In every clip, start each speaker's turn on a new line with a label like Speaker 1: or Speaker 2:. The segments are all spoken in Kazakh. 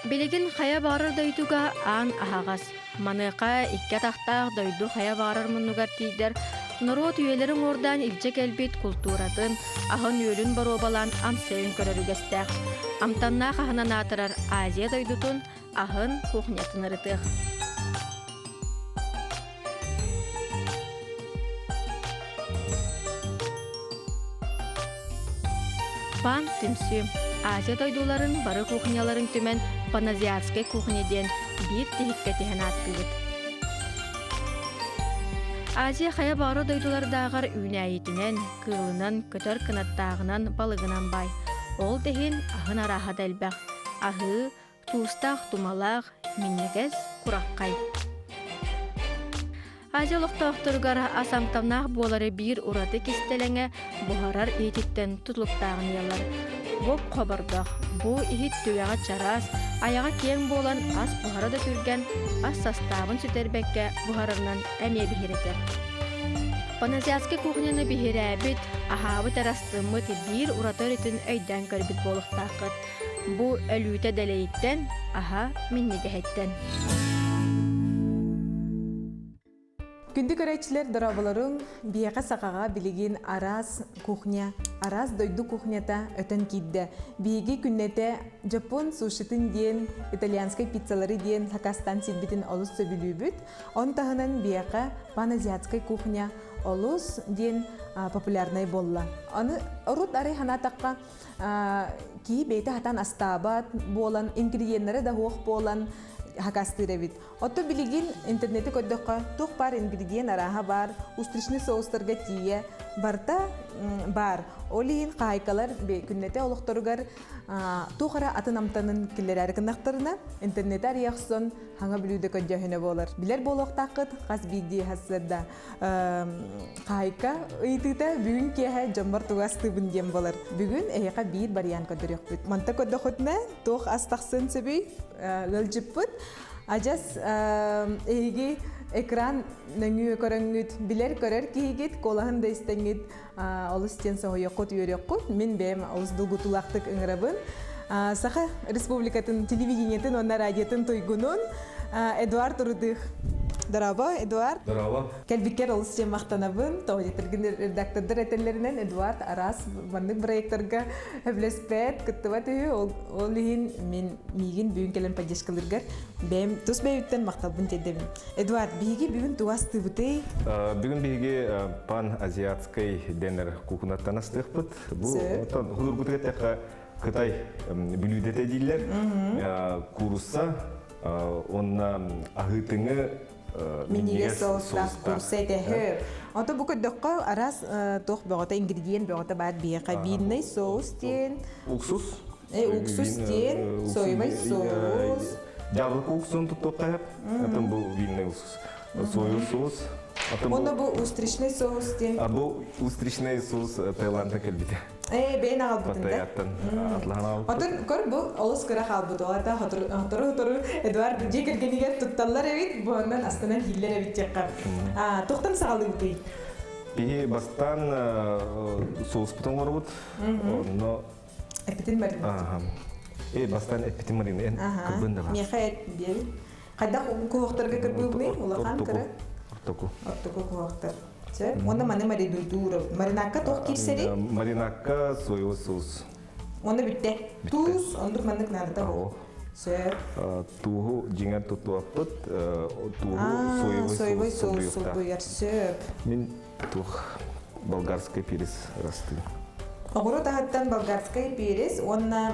Speaker 1: Билигин хая барыр дойдуга аан ахагас. Маныка икке тахтаах дойду хая барыр муннугар тиидер. Народ үелерин ордан илже келбит культуратын, ахын үөлүн баруобалан амсыйын көрөрүгестэх. Амтаннаах ахынан атырар Азия дойдутун ахын кухнятын ырытых. Пан тимсү. Азия дойдуларын бары кухняларын түмен паназиатской кухнеден бир тихикке тихен аттылыт. Азия хая бары дойдулардағар үйнәйетінен, кылынан, көтөр кынаттағынан, балығынан бай. Ол дехин ахын араха дәлбәқ. Ахы, туыстақ, тумалақ, миннегез, құраққай. Азия лоқтақтырғар асамтамнақ болары бір ураты кестелеңе бұхарар етіттен тұтлықтағын елар. Боп қобырдақ, бұ ихит түйаға чарас, аяға кең болан ас бұхарада түрген ас составын сүтербекке бұхарарынан әме бігіретер. Паназиатский кухняны бігірәбіт, ахабы тарастымыт бір уратор етін өйден көрбіт болықтақыт. Бұ өлүйті дәлейттен, аха миннеге хеттен.
Speaker 2: Күнді көрәйтшілер дұрабыларын бияқа сақаға білеген араз кухня, араз дойду кухнята өтін кейді. Бейге күннете Жапон сушитын ден, итальянскай пиццалары ден Хакастан сетбетін олыс сөбілі бүт. Он тағынан бияқа паназиатскай кухня олыс ден популярнай болла. Оны ұрут ары ханатаққа кей бейті хатан астабат болан, ингредиенттері да хоқ болан, Хакастыревит. Отто билигин интернеті көддіққа туқ бар ингредиент араға бар, устричный соустарға тие, барта бар. Олиин қайкалар күннете олықтырғар туқара атын амтанын келер әркінақтарына интернеті арияқсын хаңа білуді көддіғіне болар. Білер болуқтақыт қаз биді хасырда қайка ұйтыта бүгін кеға жамбар туғасты бүнден болар. Бүгін әйеқа бір бариян көдірек бүт. Манта көддіқытына туқ астақсын сөбей лөлжіп бүт. Ажас эйги экран нөңү көрөңүт билер көрөр кийгит колаһын да истеңит олустен соһойоккут үйрөккут мен бем олус дулгутулактык ыңырабын саха республикатын телевидениятын онна радиотын тойгунун Эдуард Урудых. Дараба, Эдуард.
Speaker 3: Дараба.
Speaker 2: Кәлбикер олыс сен мақтанабын. Тоғытыргын редактордар әтерлерінен Эдуард Арас бандық проекторға әблеспәт күттіба түйі. Ол лейін мен мейгін бүйін кәлін падешкалырғар. Бәйім тұс бәйіттен мақтабын тедемін. Эдуард, бейге бүйін туасты бұтай?
Speaker 3: Бүгін бейге пан-азиатскай денер кухнаттан астықпыт. Бұл худыр күтігеттеқі Қытай бүлүүдете дейлер. Курса, онна ағытыңы
Speaker 2: Миниге соустақ курсайты хөп. Онта бұқы дұққа арас тоқ бұғыта ингредиент бұғыта бар бейқа. Бинный соус ден.
Speaker 3: Уксус.
Speaker 2: Уксус ден. Соевый соус.
Speaker 3: Жабық уксусын тұттыққа әп. Атым бұл винный уксус. Соевый соус.
Speaker 2: Онда бұл устричный соус ден.
Speaker 3: Бұл устричный соус Таиландта кәлбеті.
Speaker 2: Бейін ағал бұтында?
Speaker 3: Паттаяттан атлаған ағал бұтын.
Speaker 2: Отын көр бұл олыс кыра қал бұты. Олата ғытыры Эдуард бүджей кіргенігер тұтталар әвет, бұғандан астынан хиллер әвет жаққар. Тоқтан сағалы бұты?
Speaker 3: Бейі бастан соус бұтын ғыр бұт.
Speaker 2: Әппетін мәрін?
Speaker 3: Бастан әппетін мәрін ән кірбін дұға.
Speaker 2: Меха әт бел. Қайда құғықтарға кірбі бұны? Олақан кірі?
Speaker 3: Ортоку.
Speaker 2: Ортоку құғықтар. Онда маны маринадуру. Маринакка тоқ кирсери?
Speaker 3: Маринакка соевый соус.
Speaker 2: Онда бітті? Туз, ондық мандық нарда ол. Сөп.
Speaker 3: Туғу жеңер тұту аппыт, туғу соевый соус бұйар. Сөп. Мен туғ болгарский перец расты.
Speaker 2: Оғыру тағаттан болгарский перец, онна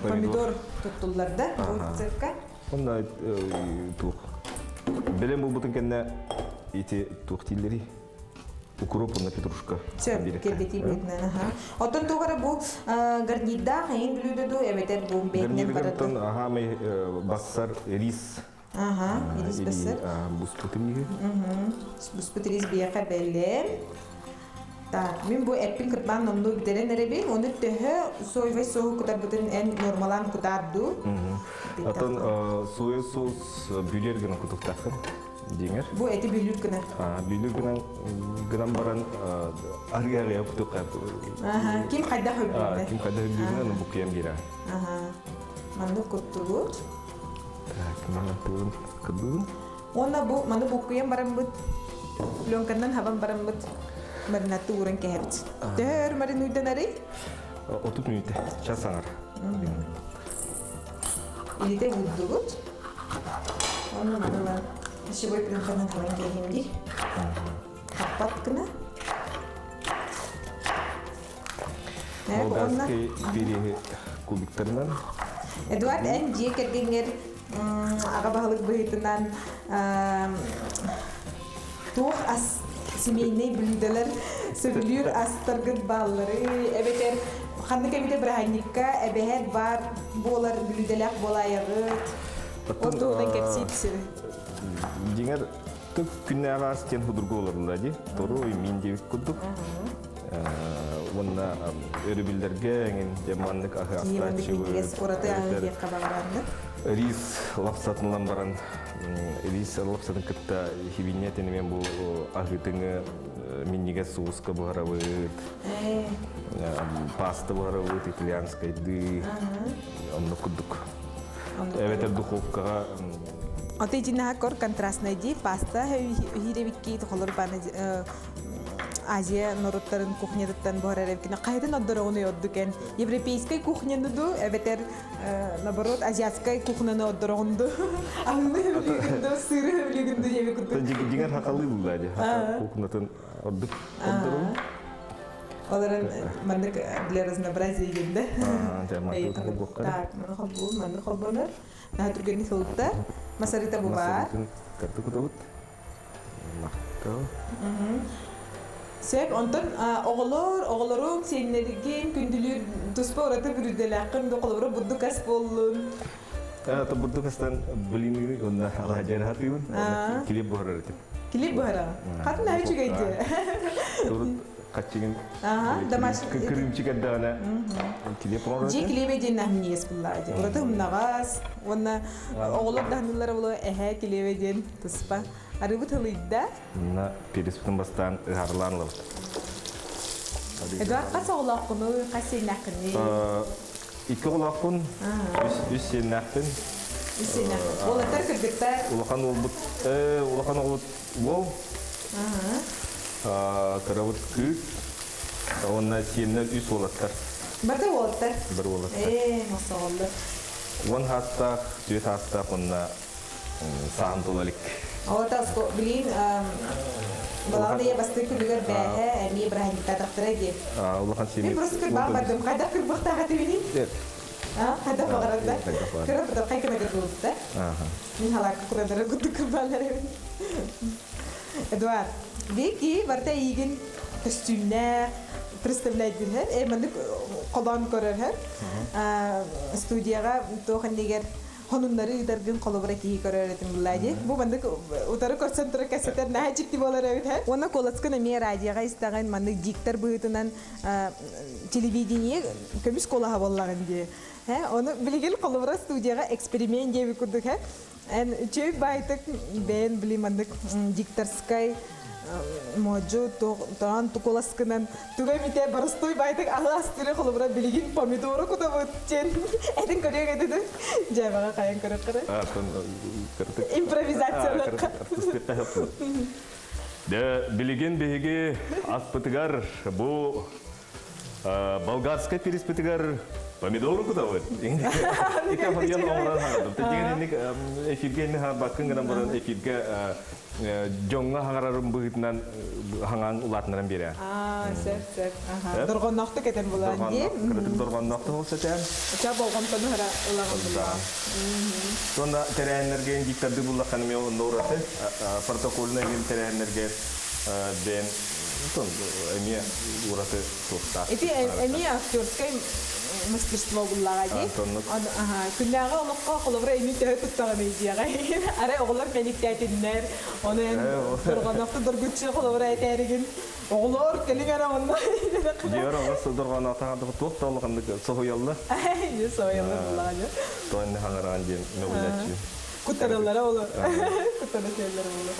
Speaker 2: помидор тұттыларда, ойцевка?
Speaker 3: Онна туғ. Белем бұл бұтын кәнне еті туғ тилдері. Укроп на петрушка.
Speaker 2: Сөп, келбеті бетінен. Отын туғары бұл гарнирда қайын білуді әветер бұл бетінен барады?
Speaker 3: Гарнирден ағамай бассар рис.
Speaker 2: Рис бассар?
Speaker 3: Бұспыты неге?
Speaker 2: Бұспыты рис бияқа бәлем. Мен бұл әппін кіртман номду бідерен әребен, оны төхі соевый соу күтар бұтын ән нормалан күтарду.
Speaker 3: Атын соевый соус бүлергіні күтіқтақын. Деңер.
Speaker 2: Бұл әті бүлір күні?
Speaker 3: Бүлір күнін баран арғы-арғы күтіққа.
Speaker 2: Кем қайда қой бүлірді?
Speaker 3: Кем қайда қой бүлірді, бұқиям кері.
Speaker 2: Манды күтті бұд.
Speaker 3: Так, mana turun kedun.
Speaker 2: Ona bu mana bukuyan barambut. Longkanan haban barambut. Marina turun kehet. Der marin udanari.
Speaker 3: 30 minut. Час sangar.
Speaker 2: Ini teh udut. Ona mana Шибой прям ханги. Kapat kena.
Speaker 3: Болгарский пири кубиктернан.
Speaker 2: Эдуард энжи кергенгер агабахлык быйтынан тух ас семейный блюдолар сөбүлүр астыргыт баллары эбетер ханды кемите браханникка эбехет бар болар блюдолак болайыгыт. Отугдан кепсипсири.
Speaker 3: Дигер тук күннәгә астен худургы оларлар ди. Торой мин дебик кудук. Онна өрүбүлдерге эген жамандык рис лапсатынлан баран рис лапсатын кытта хибинет мен бу агытыңы минниге соуска барабыт. Паста барабыт итальянская ды. Онна кудук. Evet, духовкага.
Speaker 2: Оты жинаа кор контрастный ди паста хиревикки толор бана Азия народтарын кухнядаттан бораревкина кайдан отдорогуну йоддукен. Европейской кухняны ду, эбетер наоборот азиатской кухняны отдорогунду. Анны билигинду сыры билигинду жебекуту.
Speaker 3: Жигер хакалы булда ди. Кухнатын отдук отдорогун.
Speaker 2: Оларын мандык для разнообразия егенде.
Speaker 3: Так,
Speaker 2: маны холбонор. На тургени сылта. Масарита буба.
Speaker 3: Карту кудут. Мактал.
Speaker 2: Сеп онтон оголорун сеннерген күндүлүр туспа ората бүрүделакын доколору будду кас боллун.
Speaker 3: То будду кастан билини онда алажар хатыбын. Килип бохар этип.
Speaker 2: Килип бохара. Хатын ай чугайды.
Speaker 3: Турут качыгын.
Speaker 2: Домашний
Speaker 3: кырымчык дана. Килип бохар.
Speaker 2: Жи килебе жен нес буллады. Ората умнагас, онна оголор данылар боло килебе жен туспа. Арыбыт хылыйда.
Speaker 3: На переспен бастан харланлы.
Speaker 2: Эдуард кас оголакыны, кас сенакыны.
Speaker 3: Ике оголакын, үс сенакын.
Speaker 2: Үс сенакын. Олатар кырдыкта.
Speaker 3: Улахан олбут, улахан олбут бол. Карабыт күк. Онна сеннер үс олаттар.
Speaker 2: Барды олаттар?
Speaker 3: Бір олаттар.
Speaker 2: Масаллы.
Speaker 3: Он хастақ, сүйет хастақ, онна сағын толалик.
Speaker 2: Олатаско, билин, баланы я басты күлігер бәхі, әмей Ибрахим катақтыра ге.
Speaker 3: Улахан сеннер.
Speaker 2: Мен просто күл бардым, қайда күрбақтаға дебенен? Қайда бағыранда? Күріп бұдар қай күнігер болыпты? Мен халақы құрадары күтті күрбалар әбен. Эдуард, беки барта еген костюмнер, представляйділер, әмінді қолан көрер, студияға тоқын негер Хонунları üdergin kolobra ki köröretim bulaydı. Bu bandık utarı konsantre kaseter ne çıktı bolar evet. Ona kolaskın emiye radyoga isteyen bandık dikter buyutunan televizyoniye kömüş kola havaların diye. Onu bilgil kolobra stüdyoga eksperiment gibi kurduk. En çöp baytık ben bilim bandık dikterskay Моджу тан туколаскынан тугай мите барыстой байтак аластыры холобра билигин помидору куда вотчен эдин көрөг эдиди жабага каян көрөк кара импровизация
Speaker 3: да билигин беги аспытыгар бу болгарский переспытыгар помидору куда вот ика фарьян оран хагадым тегенин эфирге не бакын гана баран эфирге Jonga hangararım bugünden hangan ulatlardan biri.
Speaker 2: Sep. Dorgon nokta keten bulan diye.
Speaker 3: Dorgon nokta olsa ten.
Speaker 2: Çaba olgan tonu hara ulan bulan.
Speaker 3: Sonra terenlerge diktatı bulakan mi o norate protokolüne gel terenlerge den ton emiye urate topta.
Speaker 2: Eti emiye aktörskay мастерство буллагади. Күннәгә онукка холобра эми тәһә туттаган идеяга. Ара оглар меликтәтеннәр. Аны торганакта дөргүтче холобра әйтәреген. Оглар келгән анда.
Speaker 3: Дияр ага сыдырган атаңда токталганда соһоялла.
Speaker 2: Ай, соһоялла буллагади.
Speaker 3: Тон хангаран ден мәүләтчи.
Speaker 2: Кутараллар олы. Кутараллар олы.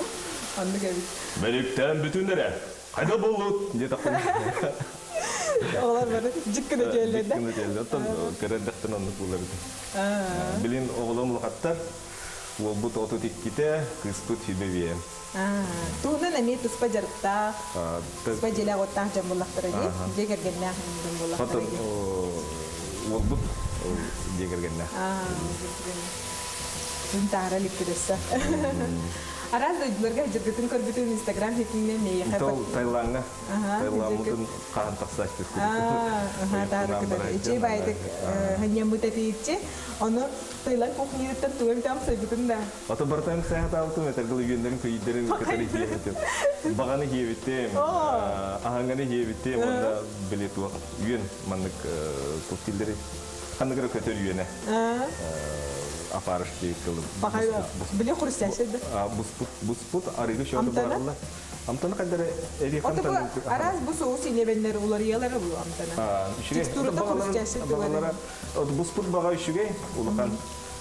Speaker 2: Анда гәби.
Speaker 3: Меликтән бүтүннәре. Кайда булды? Диде тахын.
Speaker 2: Олар бары жиккене җәлләде.
Speaker 3: Жиккене җәлләде. Тон керәдәктән аны булыр. Билин оглым лыгаттар. ол бұт оту теккете кыспыт хүбеве.
Speaker 2: Туунан эми туспа жарыкта, туспа желе оттан жам булактыры ди. Жегергенне жам
Speaker 3: Потом
Speaker 2: булактыры ди.
Speaker 3: ол бұт дегергенне.
Speaker 2: Бун тара ликтерсе. Араз дойдуларга жергетин көрбүтүн Instagram хетинне мейе
Speaker 3: Тол
Speaker 2: хапат.
Speaker 3: Тайланга. Тайланмытын қаған тақсашты.
Speaker 2: Тара кыда. Ичи байдык ханьямыт этичи. Оны Таиланд кухнияттан туган там сайбытын да.
Speaker 3: Ата бартайм саяхат алтым этер кылы гендерин көйдерин кетери хиебитем. Баганы хиебитем. Аханганы хиебитем. Онда билет уак. Үйен мандык тустилдери. Хандыгыры көтөр үйене. Апарыш дейік кылып.
Speaker 2: Бақай біле құрыстясы да.
Speaker 3: Буспут арыгы шоты барылар. Амтаны қайдары эри
Speaker 2: Оты
Speaker 3: қантаны.
Speaker 2: бұл араз бұл соғыс инебенлері олар иялары бұл амтана. Текстурада құрыстясы да.
Speaker 3: Буспут баға үшіге улахан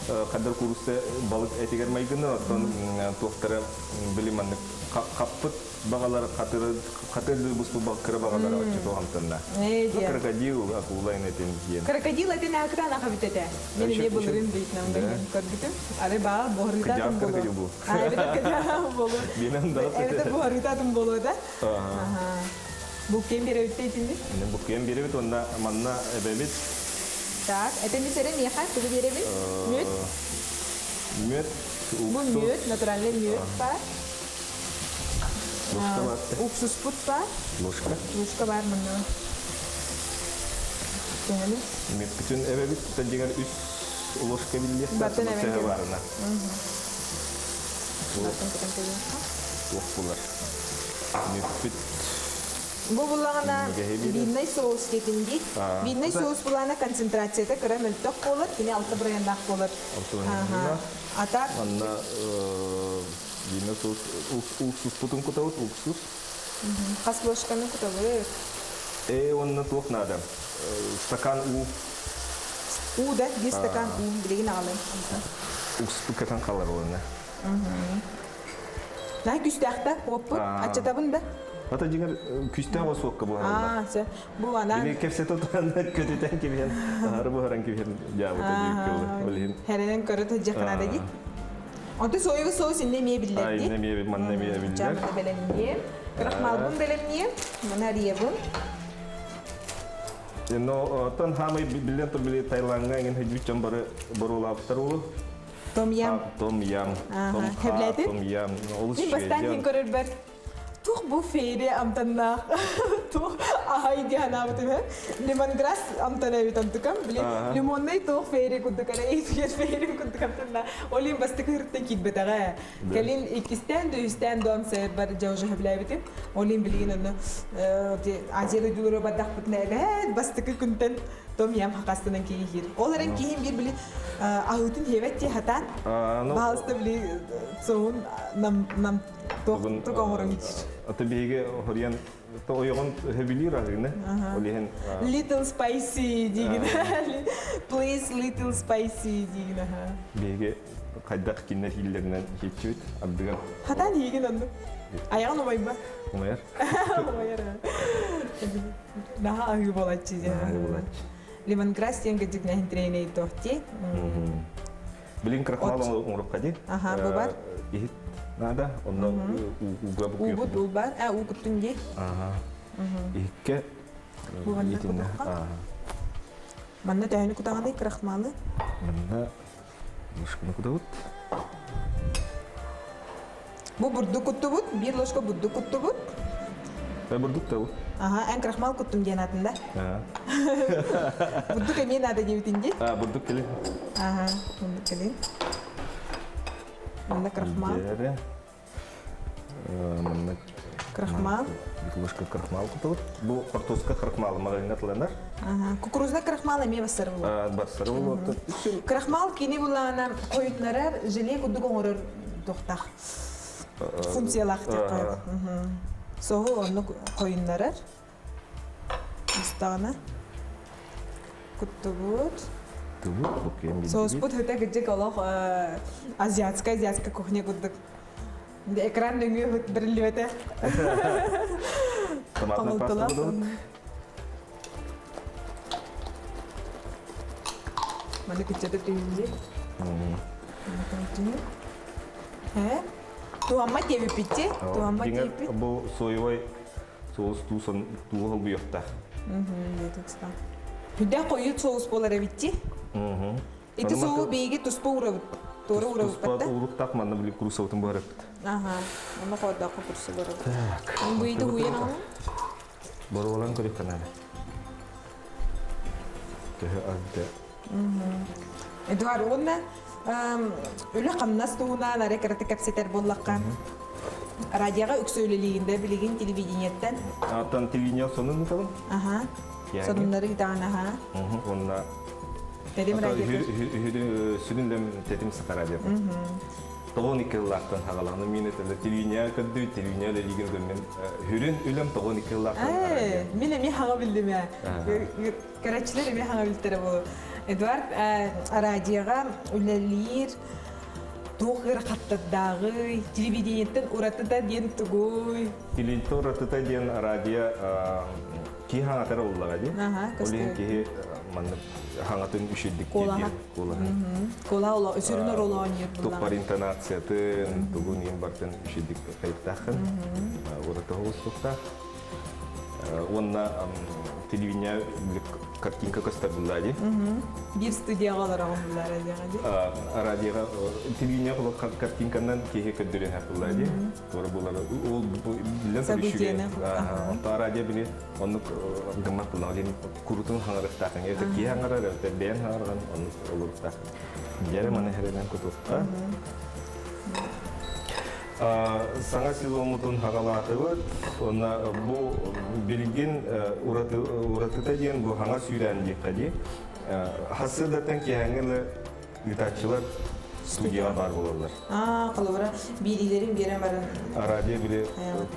Speaker 3: қайдар курусты балық этигер майгыны оттан тоқтары біліманны қаппыт бағалары қатырды буспут бағ кірі бағалары отчы тоғамтанна. Крокодил акулайн этен киен.
Speaker 2: Крокодил этен ақыран ақа бітеді. Мен не болырын дейтін көргітім. Ары баға бұғырытатын болу.
Speaker 3: Крокодил бұл.
Speaker 2: Крокодил болу.
Speaker 3: Менен да.
Speaker 2: Әрді бұғырытатын болу да. Бұл кем бері өттейтін де?
Speaker 3: Бұл кем бері өт, онда манна әбәбет.
Speaker 2: Так, это не сере меха, тугу беребин? Мед?
Speaker 3: Мед.
Speaker 2: Бұл мед, натуральный мед бар.
Speaker 3: Ложка бар.
Speaker 2: Уксус пут бар.
Speaker 3: Ложка.
Speaker 2: Ложка бар мына. Кенелі?
Speaker 3: Мед бүтін әбәбет, тәндеген үс ложка білдес.
Speaker 2: Батын әбәбет.
Speaker 3: Барына.
Speaker 2: Батын кітен
Speaker 3: Тоқ бұлар. Мед бүт.
Speaker 2: Бұл бұлағына винный соус кетінді. Винный соус бұлағына концентрацияда кірі мүлттік болыр, кені алты брендақ болыр. Ата?
Speaker 3: Анна винный соус, уксус бұтын күтауыт, уксус.
Speaker 2: Қас ложканы күтауыр.
Speaker 3: Онна тоқ надо. Стакан у.
Speaker 2: У да, 1 стакан у, білеген алайын.
Speaker 3: Уксус бұтқан қалар оларына.
Speaker 2: Нәй күстәқті, оппы, атчатабын да.
Speaker 3: Ата жеңер күстә ва соққа бұларына.
Speaker 2: Бұл ана...
Speaker 3: Бені кепсет отырғанда көтетен кебен, ары бұғаран кебен жабыта жүйіккелі.
Speaker 2: Хәренен көрі жақына да дейт. Онты соевый соус инне мие білдер дейт.
Speaker 3: Инне мие, манна мие білдер.
Speaker 2: Жамыта белемне. Крахмалбын белемне. Мына риебын.
Speaker 3: Но тон хамай билен то били Таиландга ген хеджүчөн бары борулаптар улу.
Speaker 2: Том ям.
Speaker 3: Том ям. Том ям.
Speaker 2: Мен бастан кен көрір бір. Тух bu feyre amtanna. Tuh ahai dia na betul. Lemongrass amtanna itu tentu kan. Beli limon ni tuh feyre kudu kan. Itu feyre kudu kan tenna. Olim basta kerja kit betaga. Kalin ikistan do istan do am se bar jauh jauh beli betul. Olim beli nana. Ajar dulu badak betna le. Basta kerja tom yam hakastan ki hir. Olarak ki him bir beli ahutin hevet ki hatan. Bahasta beli sohun nam Тоқ оғырын кетер.
Speaker 3: Аты бейге хориян ойығын хөбілер ағырыны.
Speaker 2: Little spicy деген. Please little spicy деген.
Speaker 3: Бейге қайдақ кеннер хиллерінен кетші өт. Абдыған.
Speaker 2: Хатан еген онды. Аяғын омай ба?
Speaker 3: Омайар.
Speaker 2: Омайар. Наға ағы болатшы. Лемонграсс ең гәдік нәхін трейне тоқти.
Speaker 3: Білін крахмал оңырып қади.
Speaker 2: Бұл бар.
Speaker 3: Nada, onda uga bu
Speaker 2: yok. Ugut bar, ugutun di.
Speaker 3: İkke.
Speaker 2: Bu bana kutak. Bana da hani kutak ada krahmalı.
Speaker 3: Bana ложка kutak.
Speaker 2: Bu burdu kutubut, bir ложка burdu kutubut.
Speaker 3: Ben burdu tahu.
Speaker 2: En krahmal kutum janatında. Burdu kemiğin ada jevitinci.
Speaker 3: Burdu keli.
Speaker 2: Burdu keli. Mana krahmal?
Speaker 3: Mana
Speaker 2: krahmal?
Speaker 3: Ложка крахмал кутут. Bu картошка крахмалы магазинатыланар.
Speaker 2: Кукурузда крахмал эме басыр булар.
Speaker 3: Басыр булар.
Speaker 2: Крахмал кини булана коютларар желе кудук оңорор токтак. Функциялак деп коет. Сого onu коюнларар. Устана. Кутубут. Соус пут хөтө гыжык олох азиатская кухня кудук. Экран дөңгө хөт бирилбете.
Speaker 3: Томатный паста кудук.
Speaker 2: Mana kecete tüyünce. Туамма тебе питти, туамма тебе.
Speaker 3: Бұл соевой соус туысын туыл бұйықта.
Speaker 2: Детокста. Хүдә қойыт соус болар битти. Ити соу бейге туспа урабыт. Торы урабыт
Speaker 3: Туспа
Speaker 2: батта.
Speaker 3: урықтақ маңна білі күрусауытын бұғар өпті.
Speaker 2: Ага. Аны қойда қопырсы барабыт.
Speaker 3: Так.
Speaker 2: Он бұйды хуен аңы?
Speaker 3: Бору olan көрек қанады. Төхі азды.
Speaker 2: Эдуард, онна өлі қамнас туғынан әрі кірті кәпсетер боллаққа. Радияға үксөйлілігінде білеген телевидениеттен.
Speaker 3: Аттан телевидение сонын мұталым?
Speaker 2: Ага. Сонымлары гитаған, ага.
Speaker 3: Онна
Speaker 2: Тәдем радио.
Speaker 3: сүрінлем тәтім сықа радио. Тоғын икіллақтан хағалағыны мен етілі телевидение көдді, телевидение леген көрмен. Хүрін үлім тоғын икіллақтан.
Speaker 2: Мен хаңа білдім я. Көрәтшілер мен хаңа білдері бұл. Эдуард, радиоға үлелер, тоғыр қаттырдағы, телевидениеттен ұратыда ден түгой.
Speaker 3: Телевидениеттен ұратыда ден радио ки хаңатары олыға де. Олеген ки хаңатын үшедік
Speaker 2: Колаға. Кола ола, өсірін ола ойнер бұлға.
Speaker 3: Тұқпар интонациятын, тұғын ең бартын үшедік қайттақын. Ораты ғылыстықта. Онна телевидение картинка көстер бұллады.
Speaker 2: Bir студияға олар ағын бұлар радиоға.
Speaker 3: Радиоға телевидение құлы картинканан кейі көддірен әп бұллады. Торы бұлары. Ол білен
Speaker 2: Событияны.
Speaker 3: Онта радио біле, оны ғымақ бұллады. Күрутын хаңарықтақын. Еті кей хаңарар, өте бән хаңарған, оны олырықтақын. Жәрі маны әрінен күтіққа. Саңа сезонутун хағалатыбыт, оны бұл білген ұратыта дейін бұл хаңа сүйрән дейқади. Хасыдаттан кейәңгілі гитатчылар студияға бар болалар.
Speaker 2: Қалыбыра берилерін берен барын.
Speaker 3: Радио біле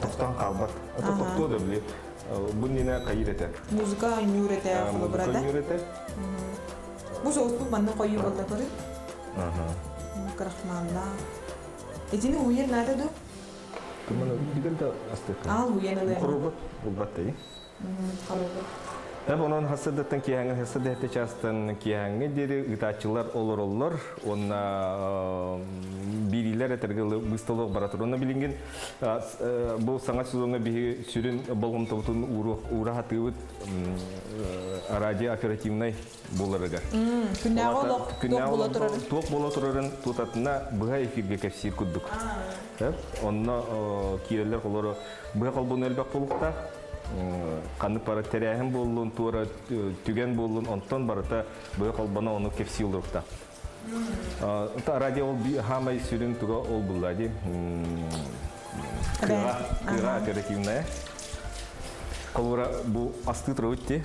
Speaker 3: тоқтан қалбат. Ата тоқту да біле. Бұл нені қайыр еті?
Speaker 2: Музыка өнер еті қалыбырада.
Speaker 3: Музыка өнер еті?
Speaker 2: Бұл соғыс бұл маңның қойы болды көрі? Қырақманда. Этини уйер надо ду?
Speaker 3: Кыманы бидерді астыққа.
Speaker 2: Ал уйен алай.
Speaker 3: Құрубы, бұл баттайы.
Speaker 2: Қарубы.
Speaker 3: Onun hasırdattan kiyangı, hasırdatı çastın kiyangı deri gıtaçılar olur. Ona biriler etergili bıstılık baratır. Ona bilingen bu sanat sezonunda bir sürün balgım tabutun uğrahatıvıt radyo operativnay bularıgar.
Speaker 2: Күнәғі олық, тоқ бола тұрарын.
Speaker 3: Тоқ бола тұрарын тұтатына бұға эфирге кәпсер күддік. Онына кейерлер қолары бұға қалбуын әлбәк болуқта. Қанды пара тәрәхін болуын, туара түген болуын, онтан барыта бұға қалбана оны кәпсер ұлырықта. Радио хамай сүрін тұға ол бұлады. Кыға оперативная. Қолыра бұл асты тұра өтті.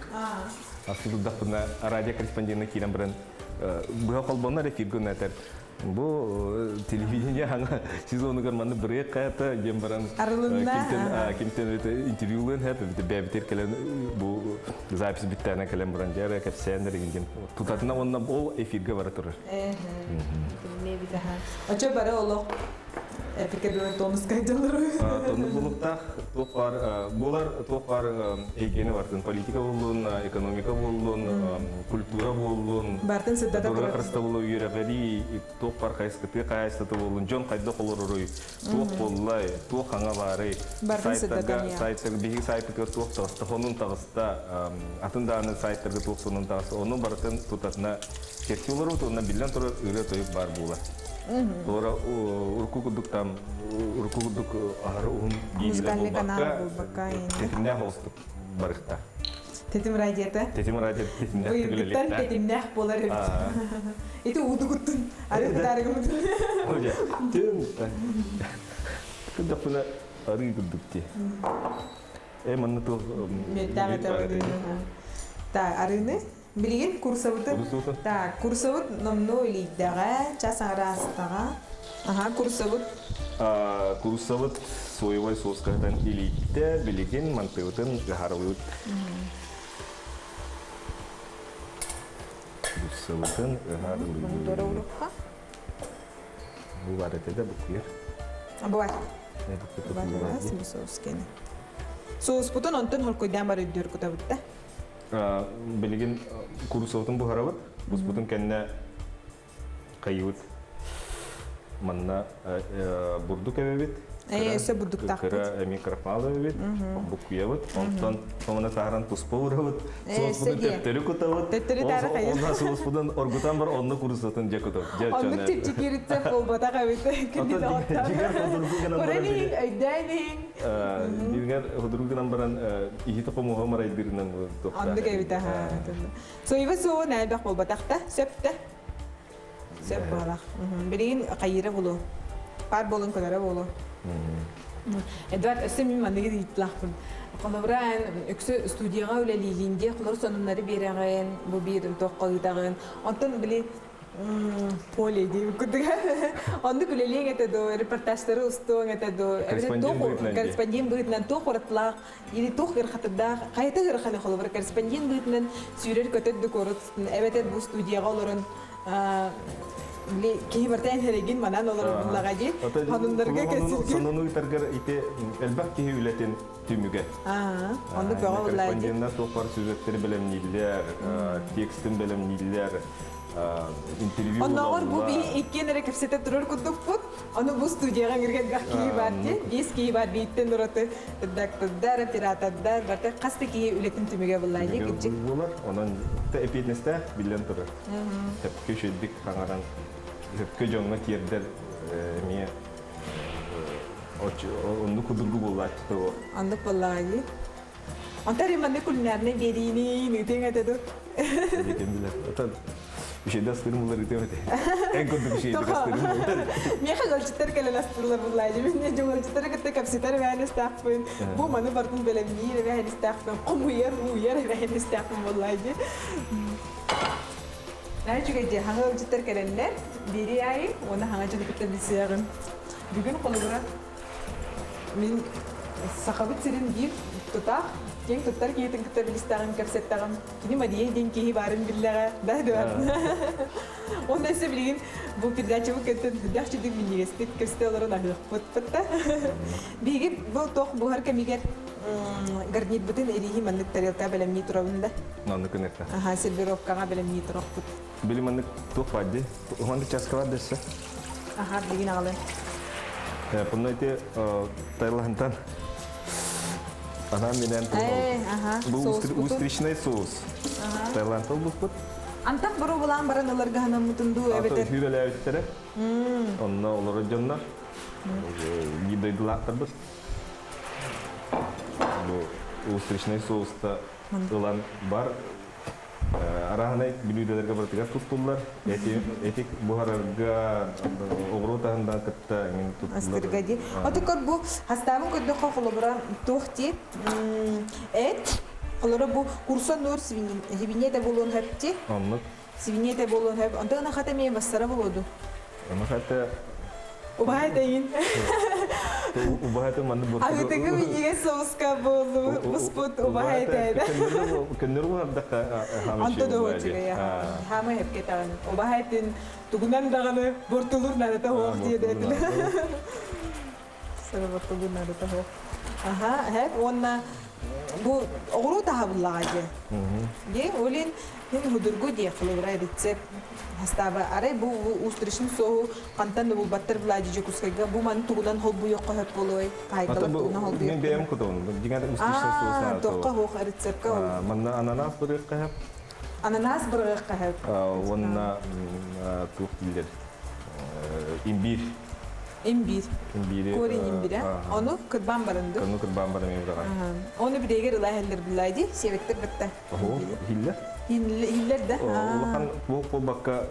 Speaker 3: Асты тұдақпына радио корреспондентіне кейлен бірін бұға қалбана рефиргін әтір. Бұл телевидение аңа сезоны көрманды бірге қайты дем баран кемтен интервьюлын әп бәбітер кәлен бұл запись біттәне кәлен баран жәрі кәпсәндер егенген тұтатына онына ол эфирге бара тұрыр.
Speaker 2: Очо бары олық пікірден тонус қайдалыр.
Speaker 3: Тонус болуқтақ болар тоқпар егені бартын политика болуын, экономика болуын, культура болуын,
Speaker 2: бартын сыдада
Speaker 3: тұрыр қырыста болу үйрәғари, тоқпар қайсқыты қайсыты болуын, жон қайда қолыр ұрой, тоқ болылай, тоқ аңа бары, сайттарға бейгі сайттарға тоқ тағысты, оның тағысты, атындағының сайттарға тоқ сонын тағысты, оның бартын тұтатына керте олар өті, онына білден тұрыр үйрә тойып бар болар. Ora urkukuduk tam urkukuduk ahar
Speaker 2: Музыкальный канал был пока.
Speaker 3: Тетимне хостук барыхта.
Speaker 2: Тетим радиота.
Speaker 3: Тетим радио тетимне
Speaker 2: тегелелек. Буйгыттан тетимне болар эбит. Эти удугуттун. Ары дарыгымын.
Speaker 3: Оja. Тем. Куда пуна ары гудукти. Манна то.
Speaker 2: Метамета. Та арыны Билген курсовыты. Так, курсовыт номно илиддага, часан растага. Курсовыт.
Speaker 3: Курсовыт соевой соускадан илидде, билген мантыутын гахарвыт. Курсовытын гахарвыт.
Speaker 2: Мондора улукка.
Speaker 3: Бувар этеде буквер.
Speaker 2: Бувар. Бувар, сиби соус кене. Соус путун онтон холкойдан бар өйдөр кутабытта.
Speaker 3: Билген курсовытын бухаравыт, буспутын кенне кайыут. манна бурдук эбит.
Speaker 2: Өсө бурдуктак.
Speaker 3: Кыра микрофон эбит. Букуябыт. Онтон томана тагыран туспа урабыт. Соос бутун тептери кутабыт.
Speaker 2: Тептери тары кайын.
Speaker 3: Онда соос бутун оргутан бар онны курусатын жекутап.
Speaker 2: Онны чипчики рецепт болбата кабит. Кинди дагыттар.
Speaker 3: Жигер ходургу гынан баран.
Speaker 2: Көрәнин, өйдәнин.
Speaker 3: Дигер ходургу гынан баран ихи топо мухаммар айдырынан топта.
Speaker 2: Анды кабит аха. Сойва соо найбак болбатакта, сөптө. Сөп балак. Билин кайыры болу. Пар болун көлөрө болу. Эдвард өсөмүн мандыгы дитлахпын. Колобран өксө студияга үлелигинде колор сонуннары береген, бу бир токкойдагын. Онтон били поле ди кудга. Онды күлелең этедо, репортаждары устуң этедо. Корреспондент быйтнан ток оратлак, или ток гырхатында, кайта гырханы колобра корреспондент быйтнан сүрер көтөдү корут. Эбетет бу студияга олорун кейбіртен хереген манан олар бұллағади, ханымдарға кәсілген.
Speaker 3: Сонуну таргар ите әлбәк кейі үлетен түміге.
Speaker 2: Онды көға бұллағади.
Speaker 3: Корреспондентна тоқпар сүзеттері білімнейлер, текстін білімнейлер, интервью бұллағылар.
Speaker 2: Оннағыр бұл бей еккен әрі кәпсетіп тұрыр күттік бұд, оны бұл студияға кірген ғақ кейі бар де, бес кейі бар бейттен ұраты, тұддар, пиратаддар, барды қасты кейі үлетін түміге бұллағади күтчік.
Speaker 3: Бұлар, онын эпиднесте білен тұрыр. Тәпкі шөлдік қаңаран Көпкө жоңға тиердер мен онды кудургу боллаачты о.
Speaker 2: Андық боллағади. Онтар еманды күлінәріне берейін, үтен әтеді.
Speaker 3: Екен білер. Отан, үшеді астырым болар үтен әте. Ән көндік үшеді астырым болар.
Speaker 2: Мен қағалчыттар кәлін астырлар боллағади. Мен жоңалчыттар кітті кәпсетар вәйін істақпын. Бұл маны бардың бәлемнейір вәйін істақпын. Құм ұйар вәйін істақпын боллағади. Nah juga je, hanga ujitar kalender, diri ay, wana hanga jadi kita bisa kan. Juga kalau berat, min sakabit sirin gir, tutar, yang tutar kita bisa tangan kapset tangan. Kini madi yang kihi bareng bila dah dua. Onda sebelin, bu perdaca bu kita dah jadi minigestik kapset orang dah pot. Bigi bu tok bu har kami garnit betul irihi mandik ternyata belum nitrovunda.
Speaker 3: Nanti kenapa?
Speaker 2: Aha, serverovkanga belum nitrovput.
Speaker 3: Beli mana tuh padi, mana cas kawat desa.
Speaker 2: Aha, begini ala.
Speaker 3: Ya, pernah itu Thailandan. Anak minat tuh.
Speaker 2: Aha,
Speaker 3: Устриčный соус. Thailand tuh buat.
Speaker 2: Antap baru bulan barang dolar gahana mutundu
Speaker 3: Atau hüvele ayetleri. Onunla olur canlar. Gide gelak terbes. Bu устриčный соуста olan бар. Арахнай билүүдөлөргө бартыга туттулар. Этик бухарга огротаһында кытта мен туттулар.
Speaker 2: Астыргади. Отокор бу хастабын көдө хохолобра тохти эт колора бу курса нур свине да болон хапти.
Speaker 3: Аннык.
Speaker 2: Свине да болон хап. Антана хата мен басара болоду.
Speaker 3: Ана хата
Speaker 2: Убай дейин.
Speaker 3: Убай это манд бот.
Speaker 2: А ты говоришь соуска болу, господь убай дейин.
Speaker 3: Кеннеру хабдака хамиш.
Speaker 2: Антоdo hoçiga. Хама hep кетан. Убай дейин тугунан даганы бортулур надата хоқ диде. Сара бортулур надата хоқ. Аха, hep онна бу огру тахаблагаje. Ге олин хин худургу ди хлора рецепт. Хастаба аре бу устришин соу кантан бу баттар блади жекускага бу ман тугудан хол бу йокко хеп болой. Кайдалар тугуна хол бу.
Speaker 3: Мен бем кутон. Диган устришин соусна.
Speaker 2: Токка хоқ рецептка.
Speaker 3: Манна ананас бирекка хеп.
Speaker 2: Ананас бирекка хеп.
Speaker 3: Онна тух билер. Имбир.
Speaker 2: Имбир.
Speaker 3: Имбир.
Speaker 2: Корин имбир. Onu kırban barındı.
Speaker 3: Onu kırban barındı mevzara.
Speaker 2: Onu bir deger ılaheller bilaydi. Sevettir bitti.
Speaker 3: Oh, hille.
Speaker 2: Hiller de.
Speaker 3: Ulakan bu bakka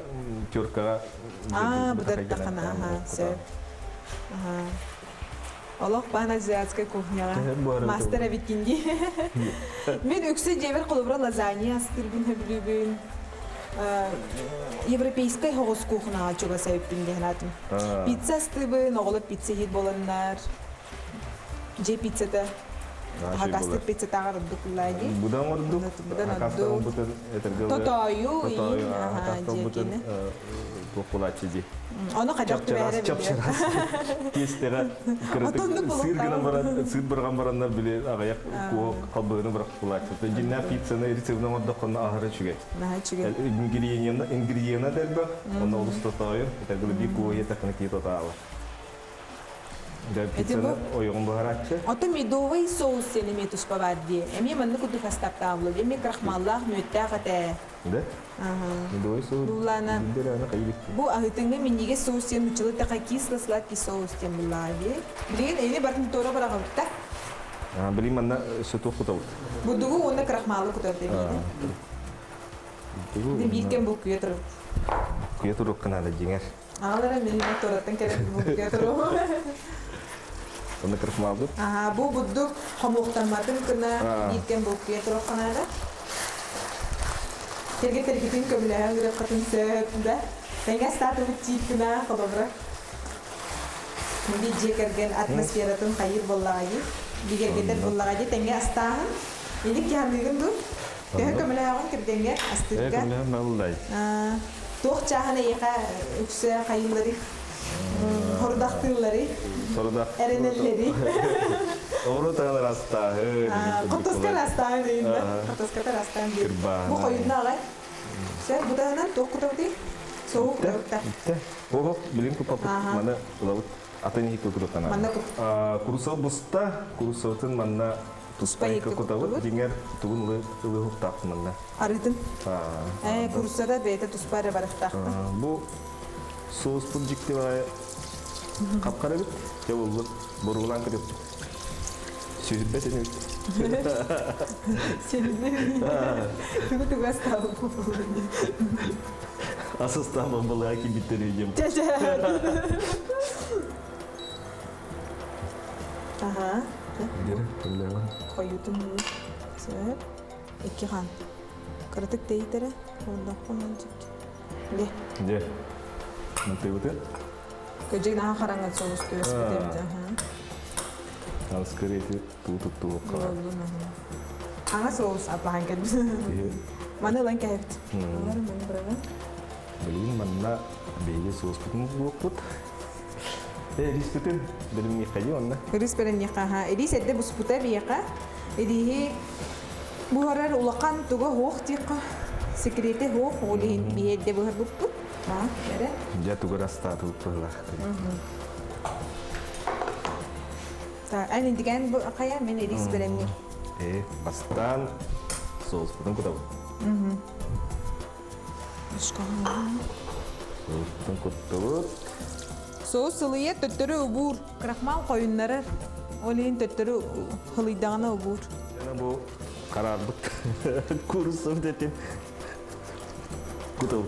Speaker 3: Türk'a.
Speaker 2: Bu da takana. Sev. Allah bana ziyadska kuhnya. Master vikingi. Men ökse cever kolobra lazanya astırgın heblübün. Европейская хогос кухня чуга сәйптин дегенатым. Пицца стыбы, ноголып пицца хит боланнар. Же пиццата. Хагастык пицца тагар дукулайди.
Speaker 3: Будан ордук.
Speaker 2: Будан
Speaker 3: ордук.
Speaker 2: Тотою и ага, жекини.
Speaker 3: тоқулачыди.
Speaker 2: Оны қадақ түбәрі
Speaker 3: Чапчарас. Кестеға сыр гына баран, сыр барган барандар биле агаяк калбыгыны бирок булачы. Жинна пиццаны рецептин модда кона ахыры чүгет. Ингредиентна дербе, оны улустатайын. Тагыл бир кое такны китоталы. Да пиццаны ойгон барачы.
Speaker 2: Ото медовый соус сені метус павадди. Эми манны куду фастаптаблы. Эми крахмаллах мөттәгәтә.
Speaker 3: Да? Медовый соус.
Speaker 2: Булана.
Speaker 3: Диләрне кайбик.
Speaker 2: Бу агытыңга миниге соус сені мучылы така кисло-сладкий соус тем булаби. Билген эни бартын тора барагытта.
Speaker 3: Билим манна сөтө кутау.
Speaker 2: Бу дугу оны крахмалы кутар демейди. Ди биркен бу күйе турып.
Speaker 3: Күйе туруп кына да жеңер.
Speaker 2: Алара менин тораттан керек бу күйе турып.
Speaker 3: Оны крахмалды.
Speaker 2: Бу будду хамуктаматын кына биркен бу күйе турып канада. Тергетин көмләһәң генә катын сөтендә. Тәңгә стату тип кына калыбра. Менә җекерген атмосфератын хайыр буллагы. Бигергедер буллагы тәңгә астаһын. Инде кәмлеген ду. Тәңгә көмләһәң кирдәнгә астырга.
Speaker 3: Көмләһәң малдай.
Speaker 2: Тох чаһына яка үксә хайыллары. Хордактылары.
Speaker 3: Сорда.
Speaker 2: Эренелләри.
Speaker 3: Ору тагын раста.
Speaker 2: Котоска раста инде. Котоска раста инде. Бу койынна алай. Сәр буданан токутоди. Соук токта.
Speaker 3: Ого, билин ку папа. Мана лавут атыны кукурутана.
Speaker 2: Мана
Speaker 3: курусал буста, курусалтын манна туспай кукутавы диңер тугун лы хуктак манна.
Speaker 2: Арыдын. Курусада бейте туспайра барыктак.
Speaker 3: Бу соус пуджикти бай. Капкара бит. Жабылды. Борулан кирип. Sühbet edin.
Speaker 2: Tugu tugu astağım.
Speaker 3: Asıstan bombalığa kim bitireceğim.
Speaker 2: Aha.
Speaker 3: Geri,
Speaker 2: koyutum bunu. Sır. İki kan. Kırıtık değildir. Ondan konancık. Ne?
Speaker 3: Ne? Nanti betul?
Speaker 2: Kecik daha karangat soğuz diyor.
Speaker 3: Askeri itu tutup kalau.
Speaker 2: Hangat soğuz apa hangat? Mana lang kahit? Mana berapa?
Speaker 3: Beliin mana beli soğuz pun buat. Edis betul, belum nikahnya mana?
Speaker 2: Edis belum nikah. Edis ada bus putar biaka. Edih buharar ulakan tuga hoch tika. Sekrete hoch, olihin bihe de buhar buput. Ada?
Speaker 3: Jatuh rasta tu perlah.
Speaker 2: Anh ini kan kayak mana edis belum ni?
Speaker 3: Pastan soğuz pun kutahu.
Speaker 2: Sekarang.
Speaker 3: Soğuz pun kutahu.
Speaker 2: Soğuz sılıyet tötürü ubur. Krakmal koyunları. Olihin tötürü hılıydağına ubur.
Speaker 3: Yani bu karardık. Kurusum dedim. Kutahu.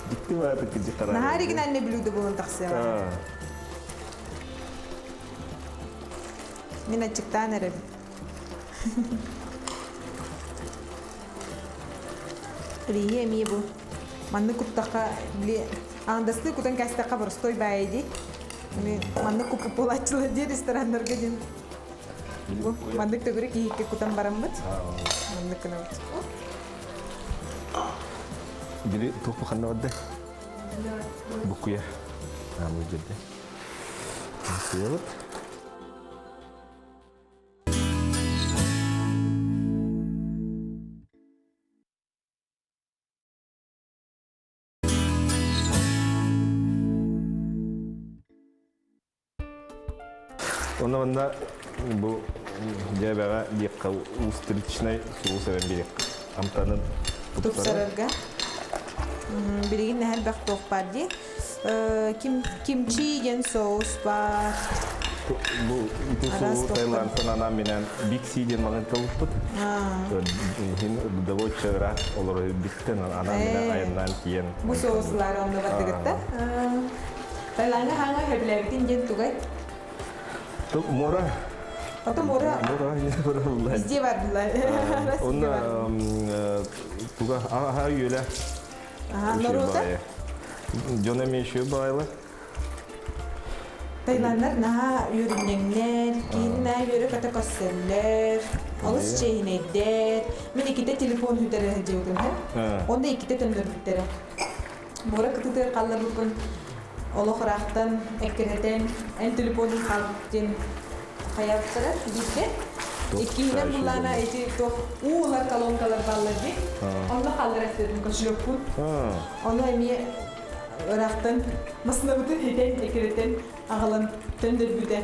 Speaker 3: Gitti mi artık gece karar?
Speaker 2: Nahari gün anne biliyordu bunun taksiyonu. Min açıktan erim. Riye mi bu? Manlı kuttaka bile andaslı kutan kastaka barstoy baydi. Manlı kupu polaçlı diye restoranlar gidin. Bu manlık da göre ki kutan barambat. Manlık kena.
Speaker 3: Jadi tuh kan ada buku ya. Nah, mau jadi. Masih. Onda bu jabaga diqqa ustirichnay suv seven berek. Amtanın
Speaker 2: Tupsararga. Bilgin nehal baq toqpardi. Kimchi yen sos var.
Speaker 3: Bu itu su Thailand nana menen Big C diyen magan kalput. Hin dawo çara olur bitten ana menen ayından kiyen.
Speaker 2: Bu soslar onda batırıkta. Thailand'a hanga heblevitin yen tugay.
Speaker 3: Tuh murah.
Speaker 2: Atau murah?
Speaker 3: Murah ini murah.
Speaker 2: Bizde var bunlar.
Speaker 3: Onda tuga aha yöle.
Speaker 2: Aha, Norota?
Speaker 3: Jona meşhur bayla.
Speaker 2: Taylandlar naha yürünyenler, kinna yürü kata kasseller, alış çeyneder. Ben ikide telefon hüdere hediyorum ha. Onda ikide tönür hüdere. Бора кытытыр қаллар бүкін олохырақтан әккеретен ән телефонын қалыптен қаяптыра бізге. Еккейінен бұллана әйті тоқ уылар колонкалар баллар дей. Онда қалдар әстерін көшіріп күн. Оны әме ырақтан масына бұтын еден әккеретен ағылын төндір бүді.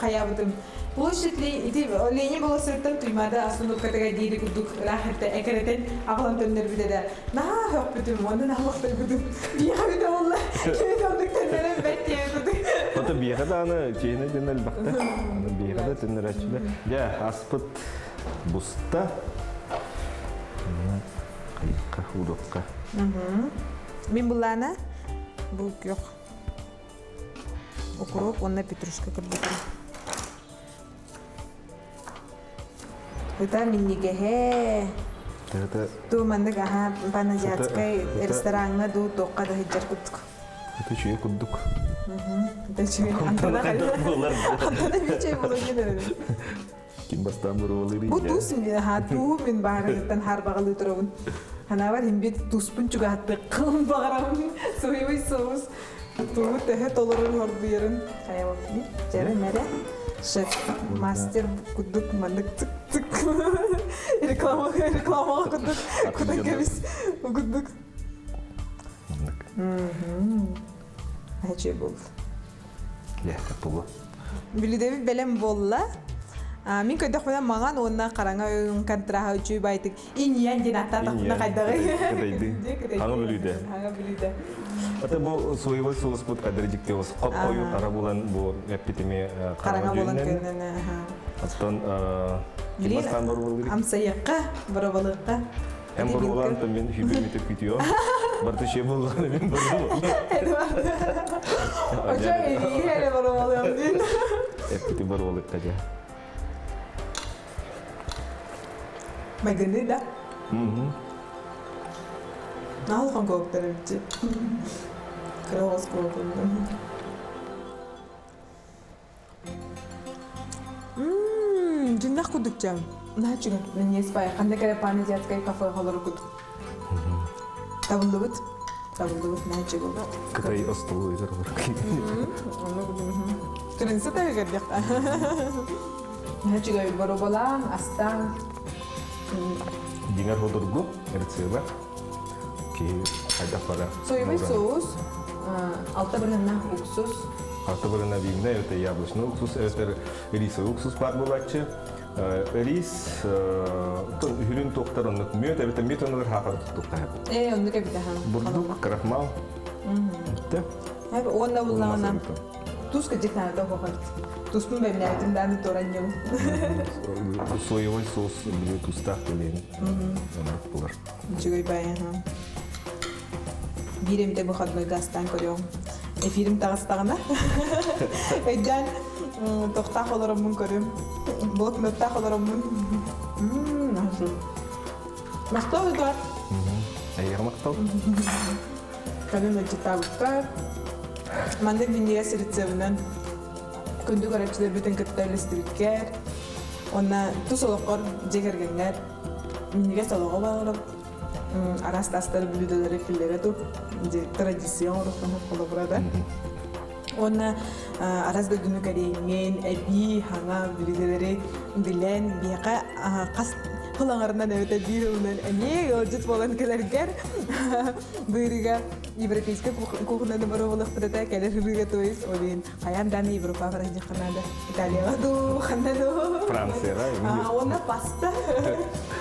Speaker 2: Қаябыдым. Бұл үшітлей, олейне бұл сұрттан тұймады асынып катаға дейді күрдік рахетті әкіретен ағылан төндір бүді де. Наға хөк бүдім, онын ағылықтар бүдім. Бияға бүді олла, кемет ондық төндірін бәттей бүдім.
Speaker 3: Ота бияға да аны жейіне дөнел бақты. Бияға да төндір әчілі. Ja, аспыт бұста. Қайыққа, ұдыққа.
Speaker 2: Мен бұллана, бұл жоқ. Укроп, онна петрушка кірдікім. Это миннигеhe. Ту мандык аха паназиатскай ресторанна ду тоққа да хиджар куттук.
Speaker 3: Это чуе куддук.
Speaker 2: Это чуе. Антона биче болон.
Speaker 3: Ким бастан бурулары.
Speaker 2: Бу тус хату мен барыттан харбагалы турабын. Хана бар химбет туспун чуга хатты кылын багарам. Союй соус. Ту техе толорун хордуерин. Аябак ни? Жары мере. Шеф, мастер кудук мандык цик-цик. Реклама кудук. Куда кебис кудук. Аче болды.
Speaker 3: Я, болды.
Speaker 2: Билидеби белем болла. Мен көйдік менен маған онна қараңа өйін контраға өчүй байтық. Иниян ден аттатықына қайдағы.
Speaker 3: Аңы білуді.
Speaker 2: Аңы білуді.
Speaker 3: Ата бұл соевой соус бұд қадыр жікте осы қоп қою қара болан бұл әппетеме
Speaker 2: қараңа болан
Speaker 3: жөнінен.
Speaker 2: көнінен.
Speaker 3: Аттан кемастан бар болу керек.
Speaker 2: Амсаяққа, барабалыққа.
Speaker 3: Әм бар болан мен хүберметіп күтіyo. Барды ше болғаны мен барды бол.
Speaker 2: Оча үйі барабалығым дейін.
Speaker 3: Әппеті бар болық қажа.
Speaker 2: Мәгінді да? Нағылған көктер өтті. Кырағыз көктер. Жиннақ күдік жам. N'a чуга, мен еспай. Қандай кәрі паназиатскай кафе қалары күдік. Табылды бұд? Табылды бұд, n'a чуга.
Speaker 3: Қытай остылы өйдер бар.
Speaker 2: Күрінсі тәбі көрдек. N'a чуга бару болам, астан.
Speaker 3: Деңер ходыргу, рецеба. Ки қайда қара.
Speaker 2: Соевый соус, алта бірінна уксус.
Speaker 3: Алта бірінна бейімна, өте яблочный уксус, өте рисовый уксус бар болатчы. Рис, хүрін тоқтар онық мөт, әбіті мет онығыр хақар тұқтар.
Speaker 2: Онды кәбіті хан.
Speaker 3: Бұрдық, крахмал.
Speaker 2: Онда бұллағына туз кәдектен ата қоқар. Туспын бәмін әйтімдәні торан ел.
Speaker 3: Соевой соус біле тустақ білейін. Онық бұлар.
Speaker 2: Жүгөй байын. Биремде бұқадмай гастан көріғым. Эфирім тағыстағына. Өйден тоқтақ оларымын көрім. Блокноттақ оларымын. Мақтау өйдуар.
Speaker 3: Әйер мақтау?
Speaker 2: Кәбім өйті табықтар. Мандық біндегес рецебінен күнді көрәпчілер бүтін күттәлісті бүткер. Онна тұс олыққыр жегергенлер. Біндегес олығы бағырып. Арастастар блюдалары филдері тұр. Традицион ұрықтан қолы бұрада. Онна аразда дүні кәрейінген, әбі, хаңа блюдалары білен, бияқа қас қылаңарынан өте бір ұлынан әне ғылжыт болан кәлергер. Бұйрыға европейский кухнаны бары олықтырыда кәлер хүріға тойыз. Олейін қаянданы Европа баражы қанады. Италияға ду, қанады.
Speaker 3: Францияға.
Speaker 2: Онна паста.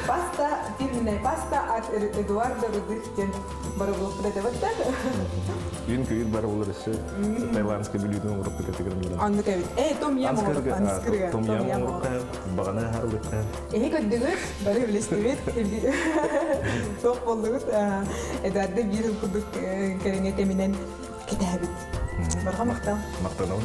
Speaker 2: Паста, фирменная паста от Эдуарда Рудыхтен бары олықтырыда бәтті.
Speaker 3: Үйін күйір бары олар іші тайландская блюдың ұрып кететігірін.
Speaker 2: Анды кәбет. Том ям ұрып, анскырға.
Speaker 3: Том ям ұрып, бағана ғарлыққа.
Speaker 2: Көддігіт, бары білестігіт. Тоқ болдығыт. Эдуарды бір күдік кәріңе темінен кетәбіт. Барға мақтал.
Speaker 3: Мақтанау.